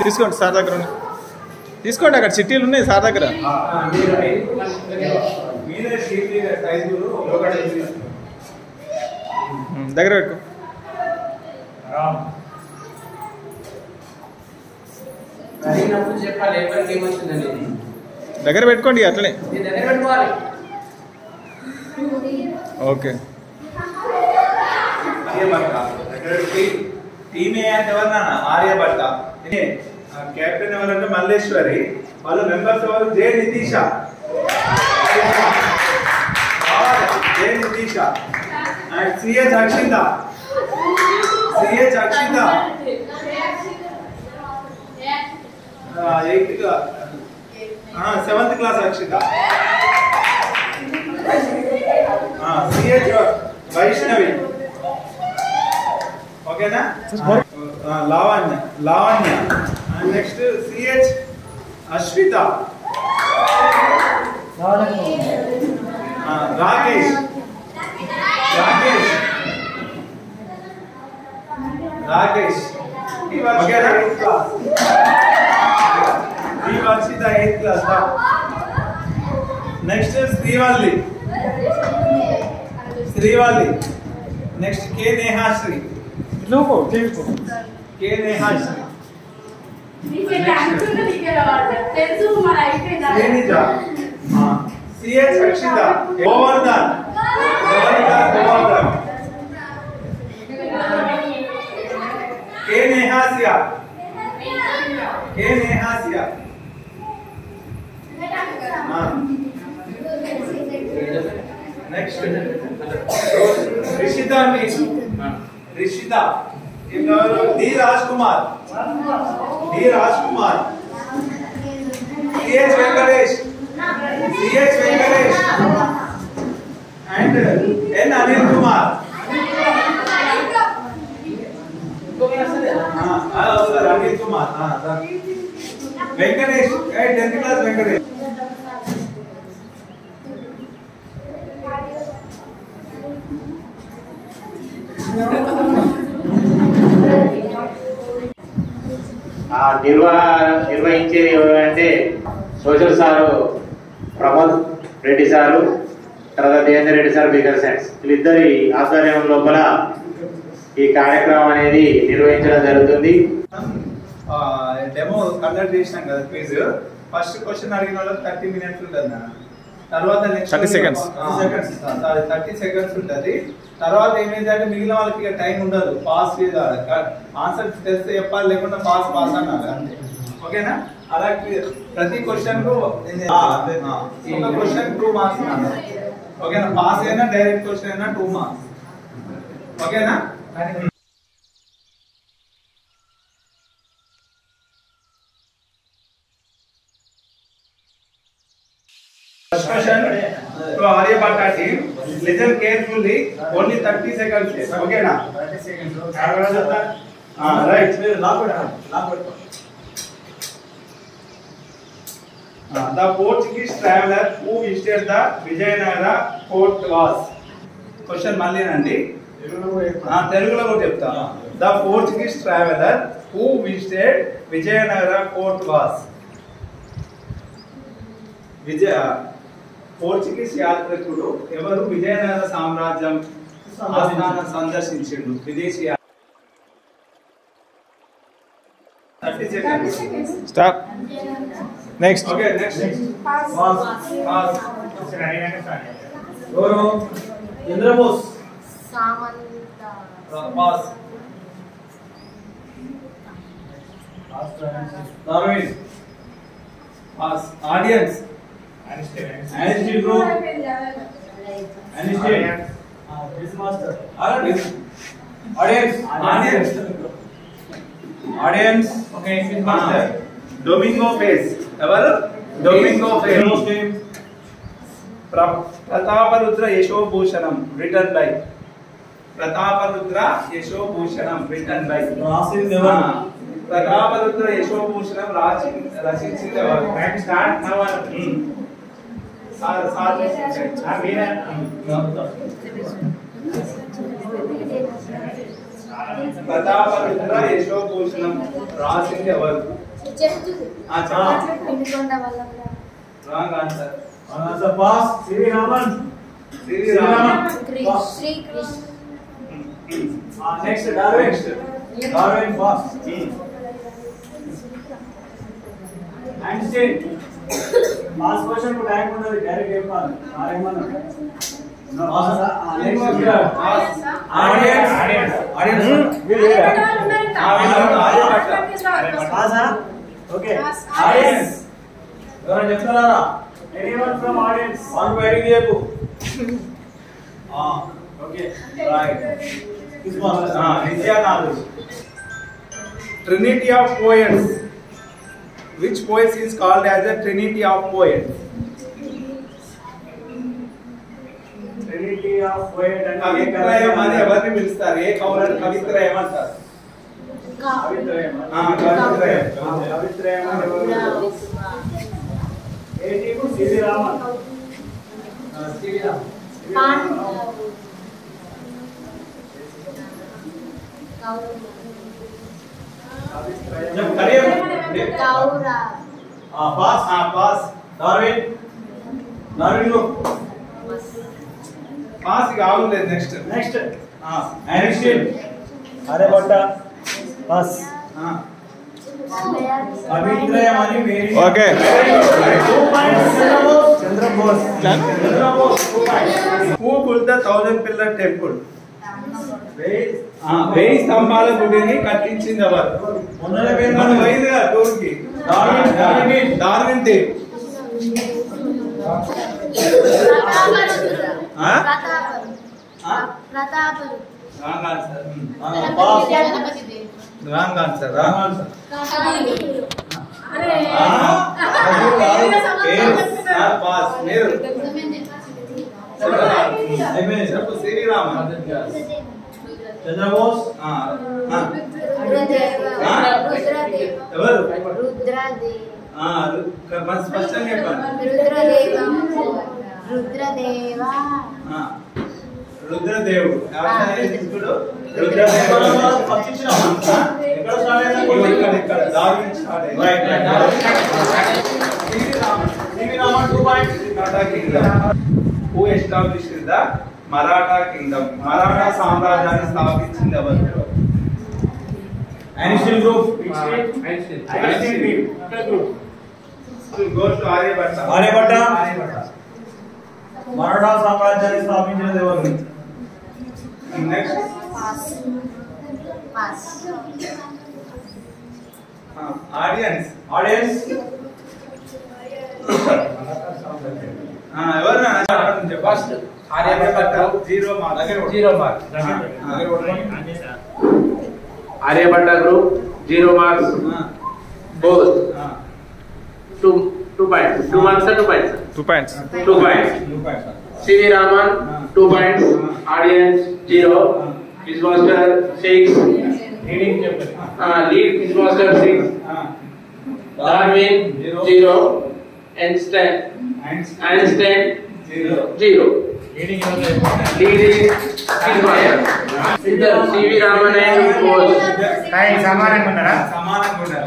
తీసుకోండి సార్ దగ్గర తీసుకోండి అక్కడ చిట్టీలు ఉన్నాయి సార్ దగ్గర దగ్గర పెట్టుకో దగ్గర పెట్టుకోండి అట్లనే ఓకే టీమ్ ఎవరన్నా ఆర్యభట్ట కెప్టెన్ ఎవరంటే మల్లేశ్వరి వాళ్ళ మెంబర్స్ ఎవరు J Nitisha and CH Akshitha seventh class Akshitha CH Vaishnavi ఓకేనా లావణ్య నెక్స్ట్ సిహెచ్ అశ్విత రాకేష్ ఓకేనా Varshitha 8th class next Srivalli next K Nehasri CH Akshitha Govardhan K Nehasiya next Rishitha D Raj Kumar CH Venkatesh and N Anil Kumar Anil Kumar Venkatesh 10th class Venkatesh నిర్వహించేది ఎవరంటే social sir Pramod Reddy sir, తర్వాత దేవేందర్ రెడ్డి సార్ బిగర్ సైన్స్, వీళ్ళిద్దరి ఆధ్వర్యం లోపల ఈ కార్యక్రమం అనేది నిర్వహించడం జరుగుతుంది. డెమో కండక్ట్ చేసినాం కదా క్విజ్. ఫస్ట్ క్వశ్చన్ అడిగిన వాళ్ళకి 30 minutes ఉంటుంది, తర్వాత నెక్స్ట్ 30 seconds 30 seconds ఉంటుంది. తర్వాత ఏమైందంటే మిగిలిన వాళ్ళకి టైం ఉండదు, పాస్ ఆన్సర్ తెలిస్తే చెప్పాలి, లేకుండా పాస్ అన్నారు అంతే. ఓకేనా? అలా ప్రతి క్వశ్చన్ కు ఒక క్వశ్చన్ 2 marks అన్నారు. ఓకేనా? పాస్ అయినా డైరెక్ట్ క్వశ్చన్ అయినా 2 marks. ఓకేనా? First question to Aryabhatta team. Listen carefully. Only 30 seconds. Okay na? 30 seconds. Right. The Portuguese traveler who visited the Vijayanagara fort was. Question malli nandi. Telugulo ko chepta. The Portuguese traveler who visited Vijayanagara fort was. Portuguese యాత్రికుడు ఎవరు విజయనగర సామ్రాజ్యం ఆస్థానం సందర్శించిండు? విదేశీ 30 seconds. Stop. Next. Okay, next. Pass. ఎవరు? చంద్రబోస్. సామంత. Pass. Darwin. Pass. Audience. Aniston bro. Aniston. This master. Audience. Okay, this master. Domingo Face. Ever? Domingo Face. Prataparudra Yashobhushanam written by. Prataparudra Yashobhushanam written by. Rasin Devan. Prataparudra Yashobhushanam rachinchindi evaru? Time start now. Prataparudra Yashobhushanam రాసింది ఎవరు? Wrong answer. Pass CV Raman. Next Darwin. Darwin pass. Einstein. Pass question కు time ఉన్నది direct చెప్పాలి. ఆరేమన్నా చెప్తారా? Anyone from audience one బైటింగ్ చెప్పు. Okay right. Trinity of poets. Which poet is called as a Trinity of poets? Trinity of poet అంటే కవిత్రయం అని ఎవరిని పిలుస్తారు? ఏ కవులను కవిత్రయం అంటారు? కవిత్రయం. కవిత్రయం ఏటీకు CV Raman. CV Raman. Pass. Darwin. Darwin లో పాస్ కావలేదు. Next Einstein. ఆర్యభట్ట. పాస్. కవిత్రయం అని వేరే. Okay Chandrabose. Who built the 1000 pillar temple? 1000 స్తంభాల గుడిని కట్టించింది ఎవరు? మనం పోయింది కదా టూర్కి. డార్విన్ దేవ్. Wrong answer. Wrong answer. Pass. మీరు చెప్పు. సివి రామన్. చంద్రబోస్. ఎవరు? రుద్రదేవ. స్పష్టంగా చెప్పండి. రుద్రదేవుడు. ఇక్కడ డార్విన్ స్టార్ట్ అయింది. Who established the Maratha kingdom? Maratha సామ్రాజ్యాన్ని స్థాపించింది ఎవరు? Einstein group. Einstein group. Goes to Aryabhatta. Aryabhatta. మరాఠా సామ్రాజ్యాన్ని స్థాపించినది ఎవరు? Next audience. ఆడియన్స్. ఎవరు? First Aryabhatta. 0 mark. Aryabhatta group 0 marks. Both 2 points. 2 marks or 2 points? 2 points. 2 points. CV Raman 2 points. Audience 0. Quiz master 6. Reading చెప్పండి. Lead quiz master 6. Darwin 0. Einstein 0. Reading lead quiz master. ఇద్దరు CV Raman and Bose సమానంగా ఉన్నారా? సమానంగా ఉన్నారు.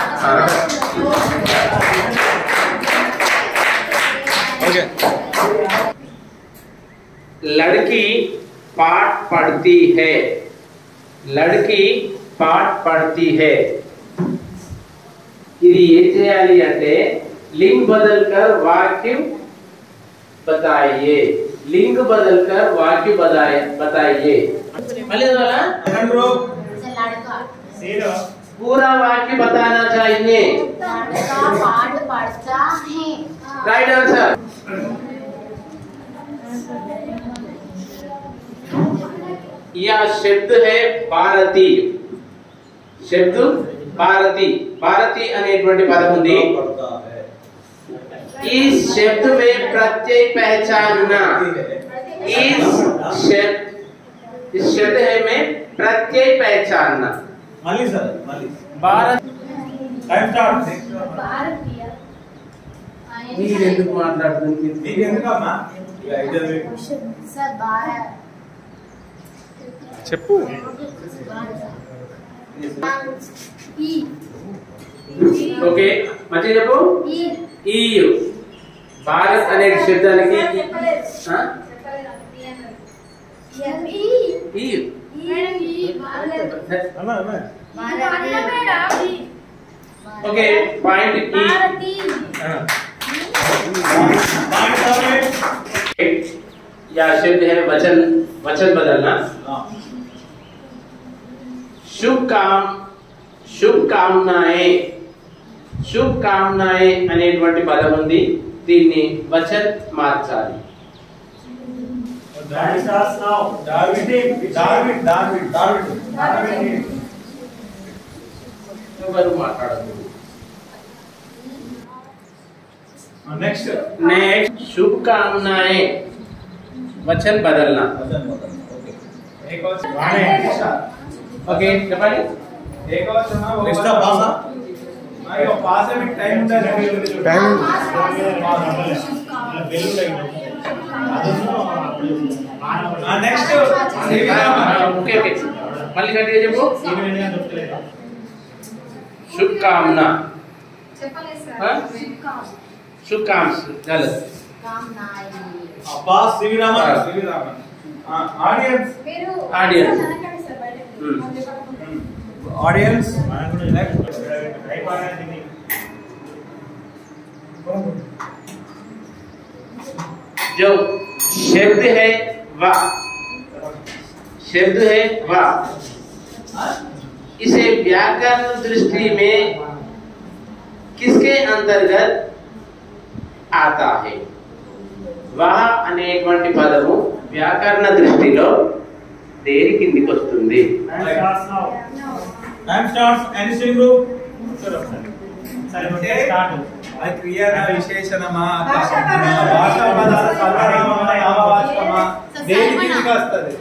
Okay. लड़की पाठ पढ़ती है. लड़की पाठ पढ़ती है. ఇది ఏం చేయాలి అంటే लिंग बदलकर वाक्य बताइए. लिंग बदलकर वाक्य बताइए. मले वाला सेकंड ग्रुप. जीरो. पूरा वाक्य बताना चाहिए. लड़का पाठ पढ़ता है. Right answer. यह शब्द है भारती. शब्द भारती. भारती అనేటువంటి పదం ఉంది. इस शब्द में प्रत्यय पहचानना. इस शब्द है में प्रत्यय पहचानना. మళ్ళీ సార్ మళ్ళీ. Bharat time start. భారతీయ. మీరు ఎందుకు మాట్లాడుతుంది? నీకు ఎందుకమ్మా? సార్ భారత్. చెప్పు. ఓకే మంచిగా చెప్పు ఈ భారత్ అనే శబ్దానికి ओके पॉइंट ई या शब्द है वचन वचन बदलना शुभकामनाएं అనేటువంటి పదం ఉంది దీన్ని వచన్ మార్చాలి ఎవరు మాట్లాడదు नेक्स्ट शुभकामनाएं वचन बदलना एक और ओके చెప్పండి एक और सुना नेक्स्ट पास అయ్యో పాస్ में टाइम ఉంటది నెక్స్ట్ ఓకే ఓకే మళ్ళీ గట్టిగా చెప్పు शुभकामना शुभकामना चलो पास सीवीरामन ऑडियंस ऑडियंस जो शब्द है वाह शब्द है वाह इसे व्याकरण दृष्टि में किसके अंतर्गत आता है वह అనేటువంటి పదము వ్యాకరణ దృష్టిలో దేని కిందికి వస్తుంది टाइम स्टार्ट्स एनीथिंग ग्रुप అది క్రియన విశేషణమా భాషా పదాల సర్వనామమా నామవాచకమా దేని కిందికి వస్తది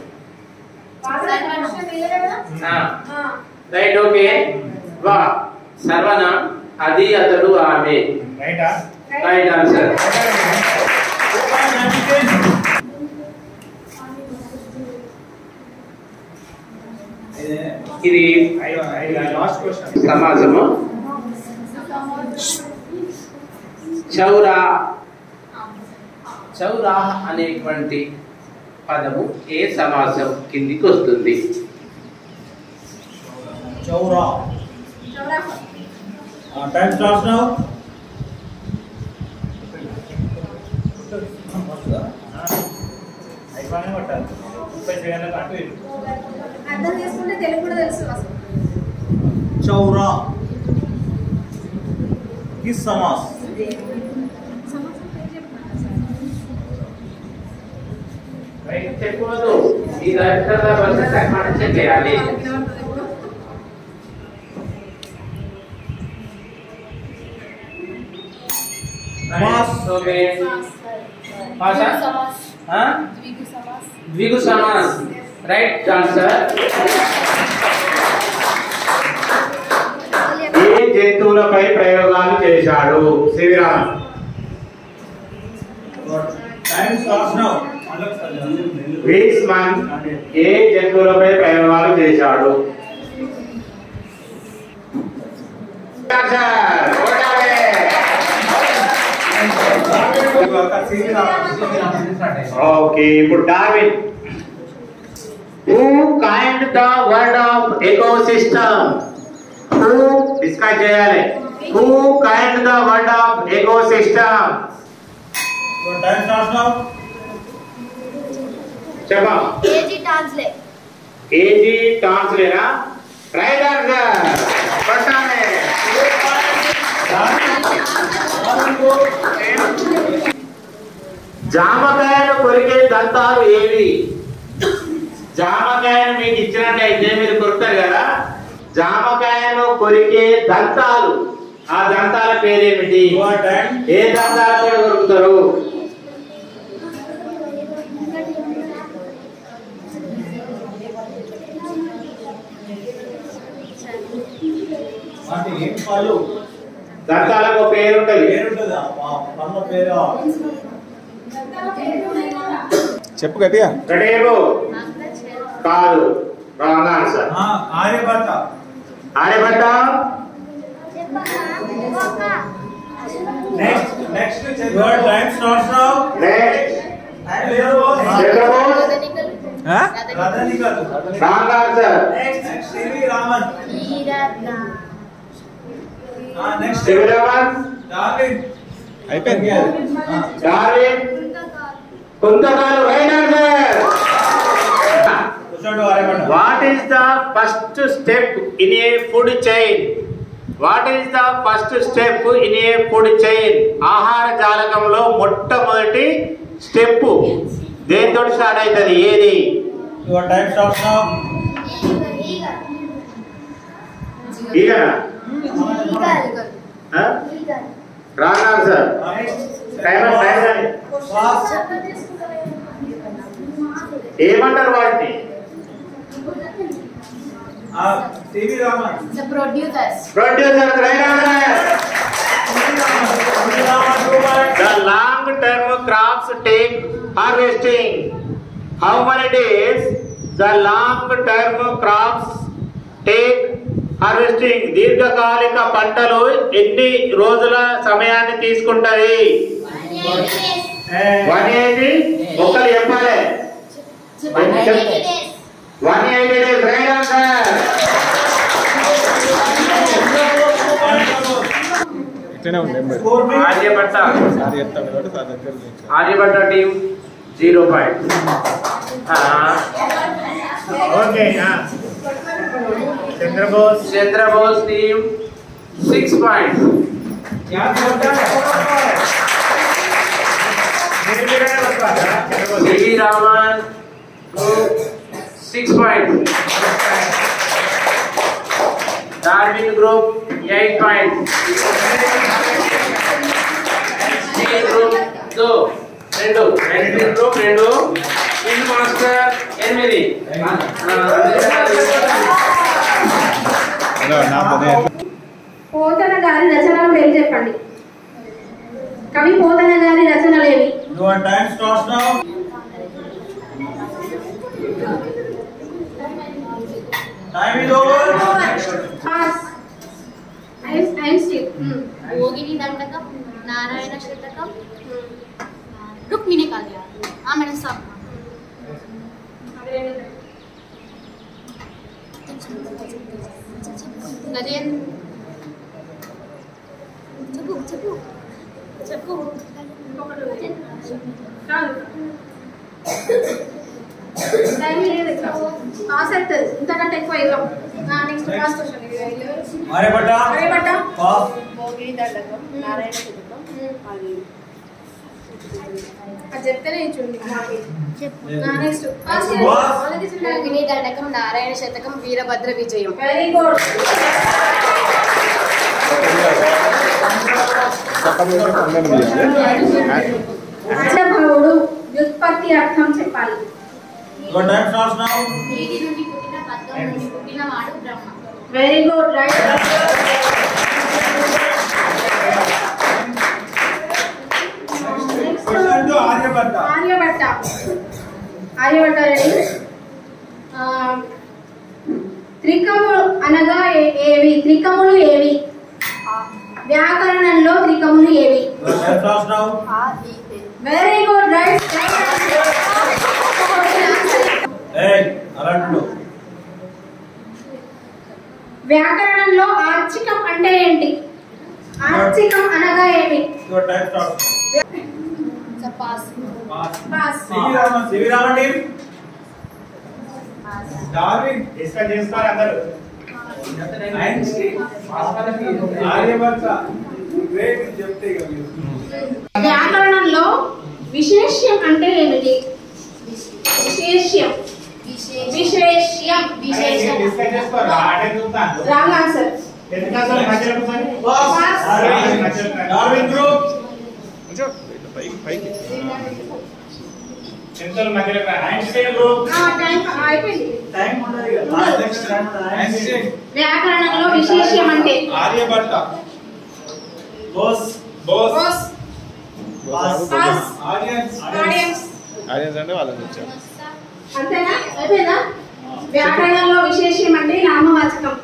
రైట్ ఓకే వా సర్వనామ్ అది అతడు ఆమె రైటా రైట్ ఆన్సర్ ఇది లాస్ట్ క్వశ్చన్ సమాసము చౌరా చౌరా అనేటువంటి పదము ఏ సమాసం కిందికి వస్తుంది చౌరా टाइम स्टार्ट्स नाउ అయిపోయినా కొట్టాలి 30 సెకండ్లకు అటు ఇటు అర్థం చేసుకుంటే తెలుగు కూడా తెలుసు అసలు चौरा किस समास రైట్ చెప్పదు ఈ దగ్గర వస్తే సన్మానం చేయాలి समास ఓకే భాషా ద్విగు సమాస్ రైట్ ఆన్సర్ ఏ జంతువులపై ప్రయోగాలు చేశాడు శివరామ్ टाइम स्टार्ट्स नाउ భీష్మన్ ఏ జంతువులపై ప్రయోగాలు చేశాడు ఓకే ఇప్పుడు Darwin who coined the word of ecosystem who discuss చేయాలి who coined the word of ecosystem time starts now చెప్పా ఏజీ ట్రాన్స్లేట్ ఏజీ టాన్స్లేనా రైట్ ఆన్సర్ పట్టానే జామకాయను కొరికే దంతాలు ఏవి జామకాయను మీకు ఇచ్చినట్టయితే మీరు కొరుకుతారు కదా జామకాయను కొరికే దంతాలు ఆ దంతాల పేరేమిటి ఏ దంతాలతో కొరుకుతారు అంటే ఏం పళ్ళు దంతాలకు ఒక పేరు ఉంటుంది పేరుంటదా పళ్ళ పేరు చెప్పు గట్టిగా గడేబు కాదు wrong answer Aryabhatta Aryabhatta. Next Your time starts now. Next Chandrabose. Rajinikanth. Wrong answer. Next CV Raman. Next Sivaraman. Darwin. అయిపోయింది. డార్విన్. కుంతకాలు. Right answer. కూర్చోండి Aryabhatta. What is the first step in a food chain? What is the first step in a food chain? ఆహార జాలకంలో మొట్టమొదటి step దేంతో start అవుతుంది? ఏది? Your time starts now. ఈగనా? Wrong answer. Time ఏమంటారు వాటిని? CV Raman. Producers. Producer. Right answer. The long term crops take harvesting. How many days the long term crops take harvesting? దీర్ఘకాలిక పంటలు ఎన్ని రోజుల సమయాన్ని తీసుకుంటది? 180. ఒకరు చెప్పాలి. 180 days. Right answer. ఇట్లనే ఉండే ఆర్యభట్ట. సార్ చెప్తాడు కాబట్టి సార్ దగ్గర Aryabhatta team 0 point. Okay. Chandrabose. Chandrabose team 6 point. CV Raman 6 point. Darwin group 8 point. Group 2 group 2 ఇన్ మాస్టర్ 8. పోతన గారి రచనలు పేరు చెప్పండి. కవి పోతన గారి రచనలు ఏవి? Your time starts now. Time is over. Pass. I'm still. Bhogini Dandakam, Narayana శతకం, రుక్మిణి కళ్యాణం. ఆమె సార్ గజేంద్ర. చెప్పు చెప్పు చెప్పు. టైం లేదు. పాస్ అవుతుంది. ఇంతకంటే ఎక్కువ ఇవ్వం. Next pass question. Aryabhatta. Aryabhatta. Pass. Bhogini Dandakam, Narayana శతకం, అది అది చెప్తేనే చూడండి. చెప్పు. Next pass. భోగిని దండకం, నారాయణ శతకం, వీరభద్ర విజయం. Very good. భావుడు వ్యుత్పత్తి అర్థం చెప్పాలి. Your time starts now. నీటి నుండి పుట్టిన పద్మం నుండి పుట్టినవాడు Brahma. Very good. Right. Aryabhatta. Aryabhatta. Aryabhatta ready. త్రికములు అనగా ఏవి? త్రికములు ఏవి? వ్యాకరణంలో త్రికములు ఏవి? Your time starts now. Very good. Right. Hey, అలాంటి. వ్యాకరణంలో ఆర్చికం అంటే ఏంటి? ఆర్చికం అనగా ఏమి? Your time starts. Pass. Pass. CV Raman team. Darwin. Discuss చేసుకోవాలి అందరూ. ఆర్యభట్ట. గ్రేట్ చెప్తే ఇక మీరు. వ్యాకరణంలో విశేష్యం అంటే ఏమిటి? విశేష్యం. విశేష్యం. డిస్కస్ చేసుకోవాలి. ఆడే చూస్తాను. Wrong answer. ఎందుకంటే మధ్యలో కూర్చొని పాస్. Darwin group. పైకి చెంతల మధ్యలో ఐన్స్టైన్ గ్రూప్. టైం అయిపోయింది. టైం ఉండదు ఇక. Next Einstein. వ్యాకరణంలో విశేష్యం అంటే? Aryabhatta. Bose. Bose. Pass. Audience. Audience. Audience అంటే వాళ్ళని వచ్చారు. అంతేనా? అయిపోయిందా? వ్యాకరణంలో విశేష్యం అంటే నామవాచకం.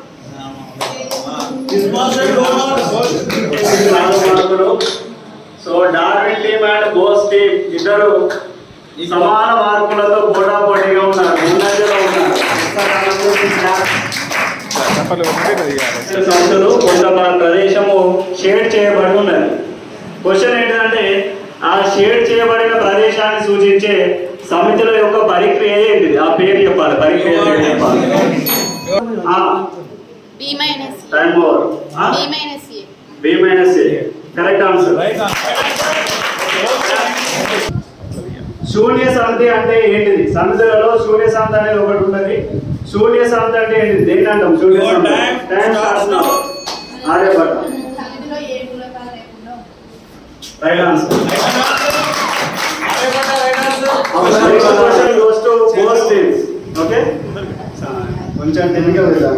So Darwin team and Bose team ఇద్దరు సమాన మార్కులతో పోటాపోటీగా ఉన్నారు, ముందంజలో ఉన్నారు. సంస్థలు కొంత ప్రదేశము షేడ్ చేయబడి ఉన్నది. క్వశ్చన్ ఏంటంటే ఆ షేడ్ చేయబడిన ప్రదేశాన్ని సూచించే సమితుల యొక్క పరిక్రియ ఏంటిది? ఆ పేరు చెప్పాలి, పరిక్రియ పేరు చెప్పాలి. Correct answer. శూన్య సమితి అంటే ఏంటిది? సమితులలో శూన్య సమితి అనేది ఒకటి ఉన్నది. శూన్య సమితి అంటే ఏంటిది? దేని అంటాం? శూన్య సమితి ఆర్యభట్ట. Right answer. ఓకే, కొంచెం తెలివిగా వెళ్దాం.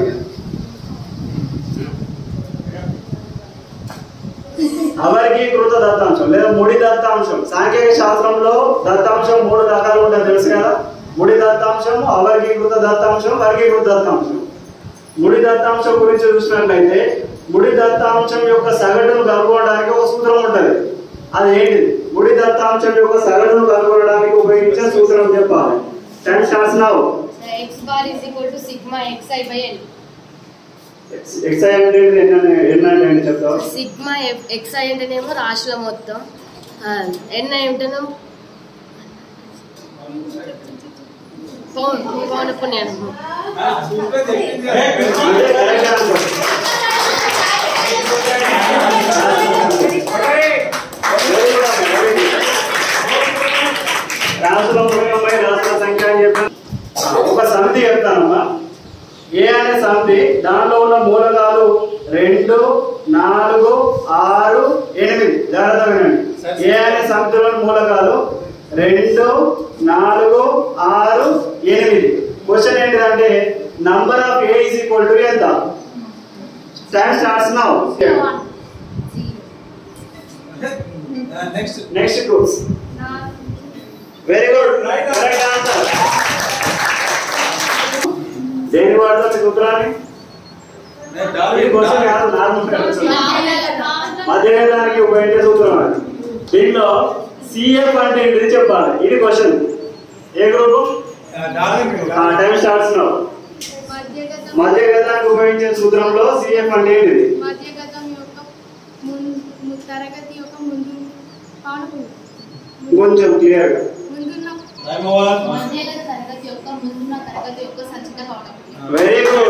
అవర్గీకృత దత్తాంశం లేదా ముడి దత్తాంశం. సాంఖ్యక శాస్త్రంలో దత్తాంశం 3 రకాలు ఉంటాయి, తెలుసు కదా? ముడి దత్తాంశం, అవర్గీకృత దత్తాంశం, వర్గీకృత దత్తాంశం. ముడి దత్తాంశం గురించి చూసినట్లయితే ముడి దత్తాంశం యొక్క సగటును కనుగొనడానికి ఒక సూత్రం ఉంటుంది. అది ఏంటిది? ముడి దత్తాంశం యొక్క సగటును కనుగొనడానికి ఉపయోగించే సూత్రం చెప్పాలి. Time starts now. x bar is equal to sigma xi by n. xi అంటే ఏంటంటే చెప్తావా? సిగ్మా xi అంటేనేమో రాశుల మొత్తం, n ఏమిటేనేమో పౌనపుణ్యం. ఒక సమితి చెప్తానమ్మా. ఏ అనే సమితి, దానిలో ఉన్న మూలకాలు 2, 4, 6, 8. జాగ్రత్త వినండి. ఏ అనే సమితిలోని మూలకాలు 2, 4, 6, 8. క్వశ్చన్ ఏంటిదంటే number of A is equal to ఎంత? Time starts now. Next groups. Very good, correct answer. దేని వాడతాం ఈ సూత్రాన్ని? మధ్యవేదానికి ఉపయోగించే సూత్రం అది. దీంట్లో సిఎఫ్ అంటే ఏంటిది చెప్పాలి. ఇది క్వశ్చన్. ఏ గ్రూప్? Time starts now. మధ్యగతానికి ఉపయోగించే సూత్రంలో సిఎఫ్ అంటే ఏంటిది? కొంచెం క్లియర్ గా. Very good.